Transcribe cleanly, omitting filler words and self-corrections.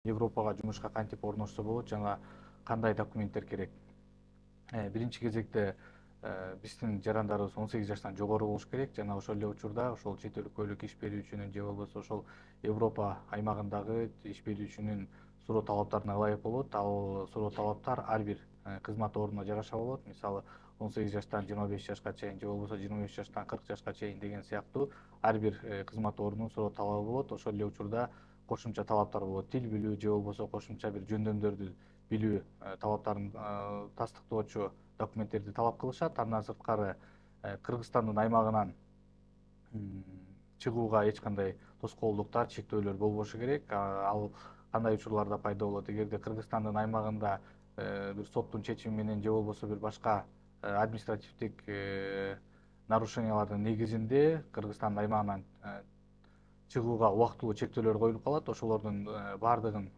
Европага жумушка кантип орношсо болот, жана кандай документтер керек? Биринчи кезекте биздин жарандарыбыз 18 жаштан жогору болуш керек, жана ошол эле учурда ошол чет өлкөлүк иш берүүчүнүн же болбосо ошол Европа аймагындагы иш берүүчүнүн суроо талаптарына ылайык болот. Ал суроо талаптар ар бир кызмат ордуна жараша болот. Мисалы 18 жаштан 25 жашка чейин же болбосо 25 жаштан 40 жашка чейин деген сыяктуу ар бир кызмат ордунун суроо талабы болот. Ошол эле учурда кошумча талаптар болот. Тил билүү же болбосо кошумча бир жөндөмдөрдү билүү талаптарын тастыктоочу документтерди талап кылышат. Андан сырткары Кыргызстандын аймагынан чыгууга эч кандай тоскоолдуктар, чектөөлөр болбошу керек. Ал кандай учурларда пайда болот? Эгерде Кыргызстандын аймагында бир соттун чечими менен же болбосо бир башка административдик нарушениялардын негизинде Кыргызстандын аймагынан чыгууга убактылуу чектөөлөр коюлуп калат. Ошолордун баардыгын